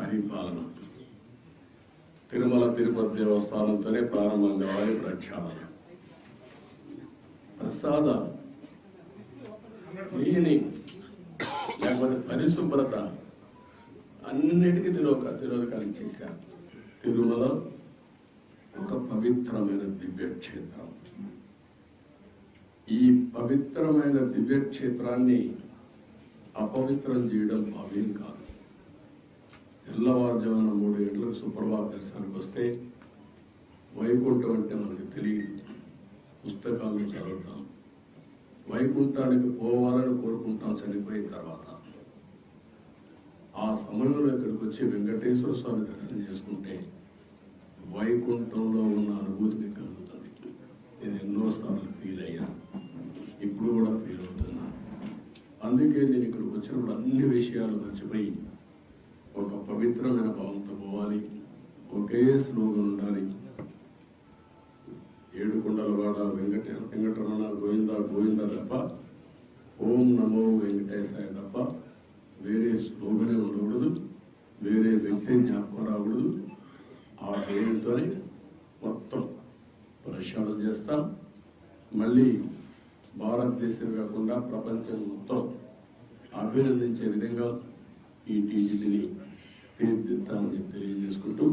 పరిపాలన తిరుమల తిరుపతి దేవస్థానంతోనే ప్రారంభం కావాలి ప్రక్షాళన. ప్రసాద క్లీనింగ్ లేకపోతే పరిశుభ్రత అన్నిటికీ తిరోధకాలు చేశారు. తిరుమల ఒక పవిత్రమైన దివ్యక్షేత్రం. ఈ పవిత్రమైన దివ్యక్షేత్రాన్ని అపవిత్రం చేయడం భావ్యం కాదు. తెల్లవారుజామున 3 గంటలకు సుప్రభాత దర్శనానికి వస్తే వైకుంఠం అంటే మనకు తెలియదు. పుస్తకాలను చదువుతాం, వైకుంఠానికి పోవాలని కోరుకుంటాం చనిపోయిన తర్వాత. ఆ సమయంలో ఇక్కడికి వచ్చి వెంకటేశ్వర స్వామి దర్శనం చేసుకుంటే వైకుంఠంలో ఉన్న అనుభూతి మీకు కలుగుతుంది. నేను ఎన్నోసార్లు ఫీల్ అయ్యాను, ఇప్పుడు కూడా ఫీల్ అవుతున్నా. అందుకే నేను ఇక్కడికి వచ్చినప్పుడు అన్ని విషయాలు మర్చిపోయి ఒక పవిత్రమైన భావంతో పోవాలి. ఒకే స్లోగన్ ఉండాలి. ఏడుకొండలవాడ వెంకటరమణ గోవింద గోవింద తప్ప, ఓం నమో వెంకటేశాయ తప్ప వేరే స్లోగనే ఉండకూడదు, వేరే వ్యక్తి జ్ఞాపకం రాకూడదు. ఆ పేరుతోనే మొత్తం ప్రక్షాళన చేస్తాం. మళ్ళీ భారతదేశం కాకుండా ప్రపంచం మొత్తం అభినందించే విధంగా ఈ టీజీని తీర్చిదిద్దామని తెలియజేసుకుంటూ